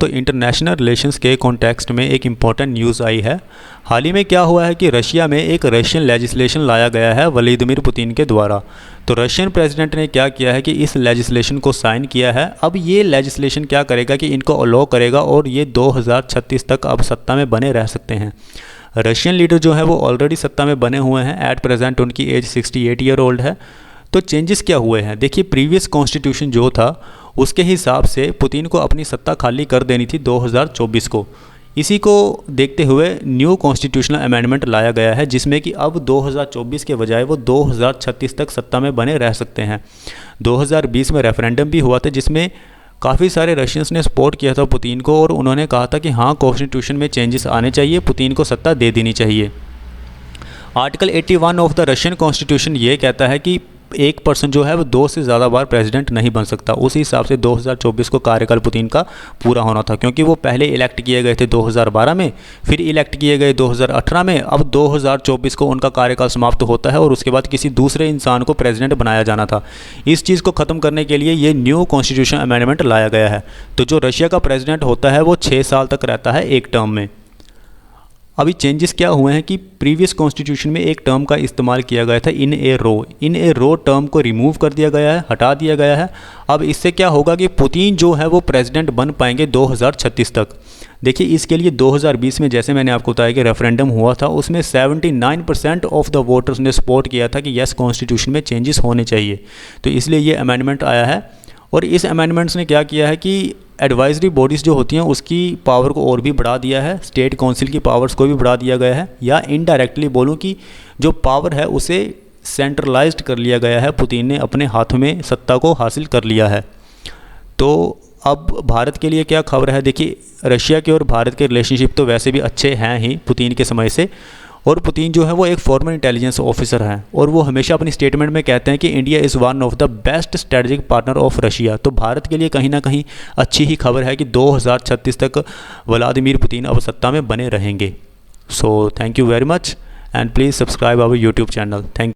तो international relations के context में एक इम्पॉर्टेंट न्यूज़ आई है। हाल ही में क्या हुआ है कि रशिया में एक रशियन लेजिस्लेशन लाया गया है व्लादिमीर पुतिन के द्वारा। तो रशियन प्रेसिडेंट ने क्या किया है कि इस लेजिस्लेशन को साइन किया है। अब ये लेजिस्लेशन क्या करेगा कि इनको अलाउ करेगा और ये 2036 तक अब सत्ता में बने रह सकते हैं। रशियन लीडर जो है वो ऑलरेडी सत्ता में बने हुए हैं। एट प्रेजेंट उनकी एज 68 ईयर ओल्ड है। तो चेंजेस क्या हुए हैं, देखिए प्रीवियस कॉन्स्टिट्यूशन जो था उसके हिसाब से पुतिन को अपनी सत्ता खाली कर देनी थी 2024 को। इसी को देखते हुए न्यू कॉन्स्टिट्यूशनल अमेंडमेंट लाया गया है जिसमें कि अब 2024 के बजाय वो 2036 तक सत्ता में बने रह सकते हैं। 2020 में रेफरेंडम भी हुआ था जिसमें काफ़ी सारे रशियंस ने सपोर्ट किया था पुतिन को और उन्होंने कहा था कि हाँ कॉन्स्टिट्यूशन में चेंजेस आने चाहिए, पुतिन को सत्ता दे देनी चाहिए। Article 81 of the Russian constitution ये कहता है कि एक पर्सन जो है वो 2 से ज़्यादा बार प्रेसिडेंट नहीं बन सकता। उसी हिसाब से 2024 को कार्यकाल पुतिन का पूरा होना था क्योंकि वो पहले इलेक्ट किए गए थे 2012 में, फिर इलेक्ट किए गए 2018 में। अब 2024 को उनका कार्यकाल समाप्त होता है और उसके बाद किसी दूसरे इंसान को प्रेसिडेंट बनाया जाना था। इस चीज़ को ख़त्म करने के लिए ये न्यू कॉन्स्टिट्यूशन अमेंडमेंट लाया गया है। तो जो रशिया का प्रेसिडेंट होता है वो 6 साल तक रहता है एक टर्म में। अभी चेंजेस क्या हुए हैं कि प्रीवियस कॉन्स्टिट्यूशन में एक टर्म का इस्तेमाल किया गया था इन ए रो टर्म को रिमूव कर दिया गया है, हटा दिया गया है। अब इससे क्या होगा कि पुतिन जो है वो प्रेसिडेंट बन पाएंगे 2036 तक। देखिए इसके लिए 2020 में जैसे मैंने आपको बताया कि रेफरेंडम हुआ था, उसमें 79% ऑफ द वोटर्स ने सपोर्ट किया था कि यस कॉन्स्टिट्यूशन में चेंजेस होने चाहिए। तो इसलिए ये अमेंडमेंट आया है और इस अमेंडमेंट्स ने क्या किया है कि एडवाइजरी बॉडीज़ जो होती हैं उसकी पावर को और भी बढ़ा दिया है, स्टेट काउंसिल की पावर्स को भी बढ़ा दिया गया है, या इनडायरेक्टली बोलूँ कि जो पावर है उसे सेंट्रलाइज्ड कर लिया गया है। पुतिन ने अपने हाथों में सत्ता को हासिल कर लिया है। तो अब भारत के लिए क्या खबर है, देखिए रशिया के और भारत के रिलेशनशिप तो वैसे भी अच्छे हैं ही पुतिन के समय से, और पुतिन जो है वो एक फॉर्मर इंटेलिजेंस ऑफिसर हैं और वो हमेशा अपनी स्टेटमेंट में कहते हैं कि India is one of the best strategic partner of Russia. तो भारत के लिए कहीं ना कहीं अच्छी ही खबर है कि 2036 तक व्लादिमीर पुतिन अब सत्ता में बने रहेंगे। So thank you very much and please subscribe our YouTube channel. Thank